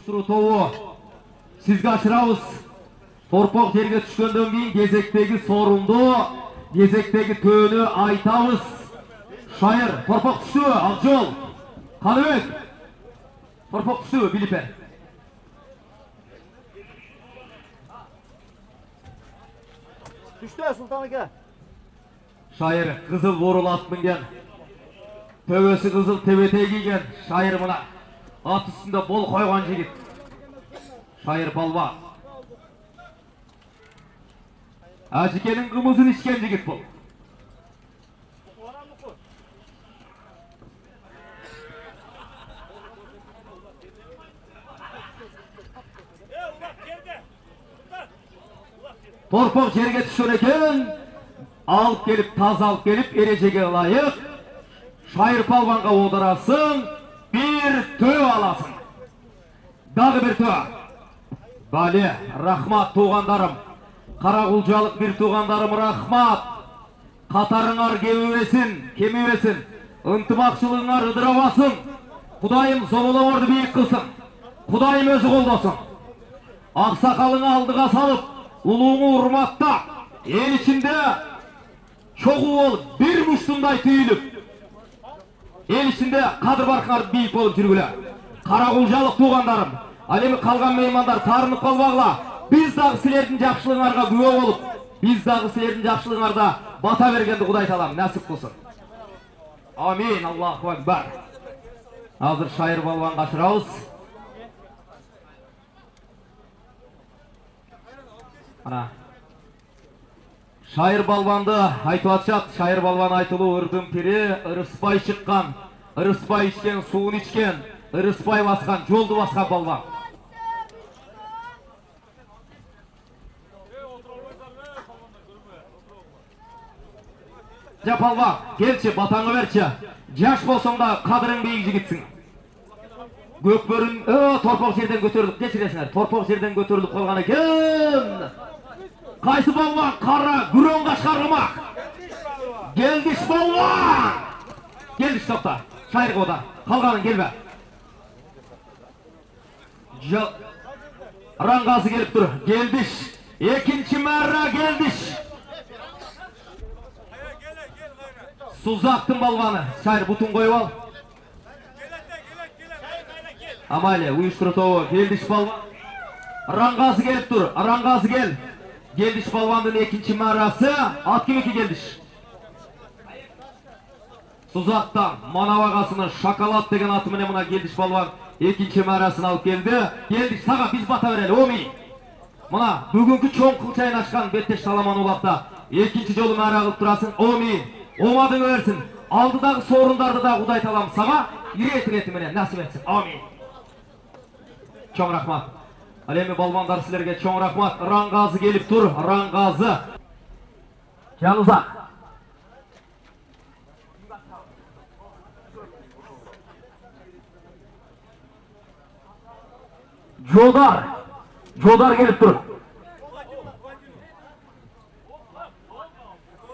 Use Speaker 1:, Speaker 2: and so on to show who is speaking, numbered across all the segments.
Speaker 1: Uyuşturucu тобы sizge açırabız. Torpaq жерге түшкөндөн кийин кезектеги сорунду, кезектеги төөнү айтабыз. Шайыр, torpaq түштүбү? Акжол, Каныбек. Torpaq түштүбү? Билипе.
Speaker 2: Düştü Sultan Aka.
Speaker 1: Şайыр, kızıl borul at minген. Төбөсү кызыл тебете кийген. Шайыр мына ат үстүндө бол койгон жигит. Шайыр балба. Ажикенин кымызын ичкен жигит бул. Torpaq жерге түшөр экен, алып келип, таза алып келип, эрежеге ылайык. Шайыр палванга одырасың, bir tö аласың. Дагы bir tö. Бале, рахмат туғандарым. Каракулжалык bir туғандарым, рахмат. Катарыңар кемебесин. Ынтымакчылыгыңар ыдырабасын. Кудайым зоболоңорду бийик кылсын. Кудайым өзү колдосун. Аксакалыңы алдыга салып, улууңу урматта, эл ичинде чогуу болуп, bir муштундай түйүлүп, эл ичинде кадыр баркыңар бийик болуп жүргүлө. Каракулжалык туугандарым, ал эми калган меймандар таарынып калбагыла. Биз дагы силердин жакшылыгыңарга күбө болуп, биз дагы силердин жакшылыгыңарда бата бергенди Кудай таалам насип кылсын. Амин, Аллаху акбар. Азыр Шайыр балбанга чырабыз. Ana. Шайыр балбанды айтып атышат. Шайыр балбан айтылуу ырдын пири, ырыспай чыккан, ырыспай ичкен, суун ичкен, ырыспай баскан, жолду баскан балбан. Жа балбан, келчи, батаңы берчи. Жаш болсоң да кадырың бийик жигитсиң. Көкбөрүн, торпак жерден көтөрүлүп, кечиресиңер. Торпак жерден көтөрүлүп калган экен. Кайсы балбан? Кара, күрөң кашкарымак. Келдиш балбан. Келдиш, токта. Шайырга ода. Калганын келбе. Рангасы келип тур. Келдиш. Экинчи марра келдиш. Сузактын балбаны. Шайыр бутун коюп ал. Амалия, уюштуруу тобу. Келдиш балбан. Рангасы келип тур. Рангасы кел. Geldiş balvandın ikinci marası, at kimiki geldiş. Suzaktan Manavağasının şakalat degen atı mene mına geldiş balvan ikinci marasını alıp geldi. Geldiş sağa biz bata vereli, omi. Mına bugünkü çoğun kılçayın aşkan Betteş Salaman olapta ikinci jolu mara kılıp durasın, omi. Omadın versin. Aldıдағы sorundardı da Kuday talam sağa yürü eti mene nasip etsin, omi. Çok rahmat. Alemi balbanдар sizlerge çoğun rahmat. Rangazı gelip dur. Rangazı. Can uzak. Jodar. Jodar gelip dur.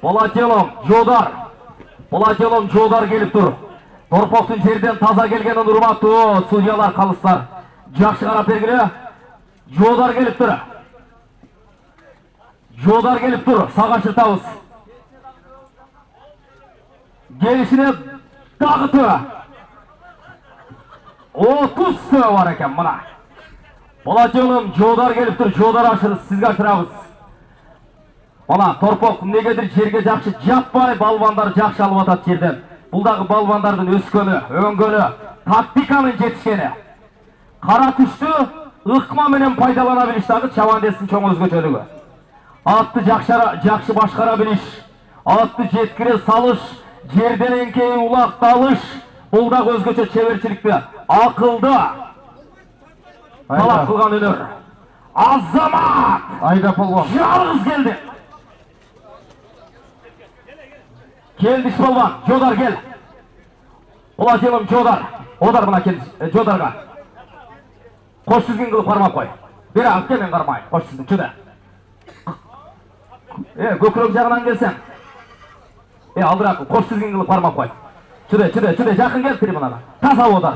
Speaker 1: Polatelom. Jodar. Polatelom Jodar gelip dur. Torpaqtın жерден таза келген урматтуу судьялар, калыстар. Жакшы карап бергиле. Jodar gelip dur. Jodar gelip dur. Sağa şırtağız. Gelişine dağıtı. 30 tö var eken bana. Polatelom Jodar gelip dur. Jodar aşırız. Sizge aşırağız. Ona torpaq negedir жерге жақшы жаппай балбандар жақшы алып атат жерден. Бұлдағы балбандардың өскөнү, өңгөнү, тактиканын жетишкени. Кара күштү ыкма менен пайдалана билиш дагы чабандестин чоң өзгөчөлүгү. Атты жакшы башкара билиш, атты жеткире салыш, жерден эңкейин улакталыш, бул дагы өзгөчө чеберчиликти, акылды талап кылган өнөр. Азамат!
Speaker 2: Айда полвон.
Speaker 1: Жалгыз келди. Келдиш балбан, Жодар кел. Polatelom Jodar. Одар мына келдиш, Жодарга. Koş düzgün kılıp karmak koy. Bir alıp gelin karmayın. Koş düzgün. Çöde. Gökürök жағынан gelsen. Aldırak. Koş düzgün kılıp karmak koy. Çöde. Жақын gel tribunana. Taza oda.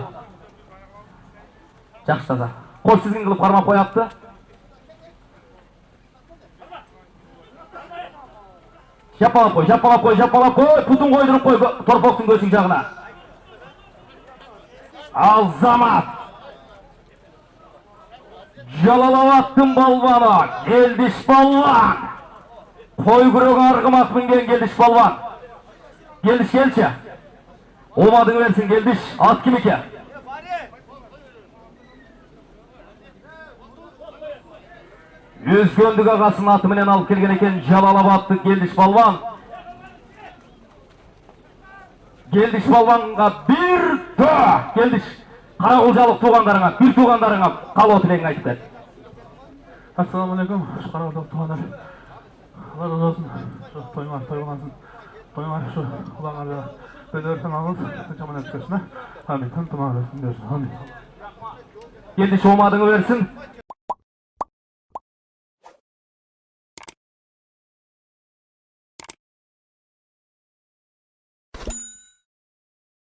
Speaker 1: Жақсы таза. Koş sizin kılıp karmak koyaptı. Şapalap koy, şapalap koy, şapalap koy. Putun koydurup koy torpoktun göğsün жағına. Azamat. Jalalabattın balvanı. Geldiş balvan. Koy kürek argımak mingen geldiş balvan. Geldiş gelçe. Olmadığını versin geldiş. At kim ike? Yüz göndük ağasının atı menen alıp kelgen eken Jalalabatlı geldiş balvan. Geldiş balvanға bir tö. Geldiş. Қарақұлжалық туғандарыңа, bir туғандарыңа қал отылеңін айтып бер.
Speaker 3: Ассалаумағалейкум, қарақұлжалық туғандар. Allah razı olsun. Şu toyma, toymansın. Toyma şu kulağına ödersen alınız. Çaman etkesinler. Amin. Tüm tüm ağrısın diyorsun. Amin.
Speaker 1: Geldiş olmadığını versin.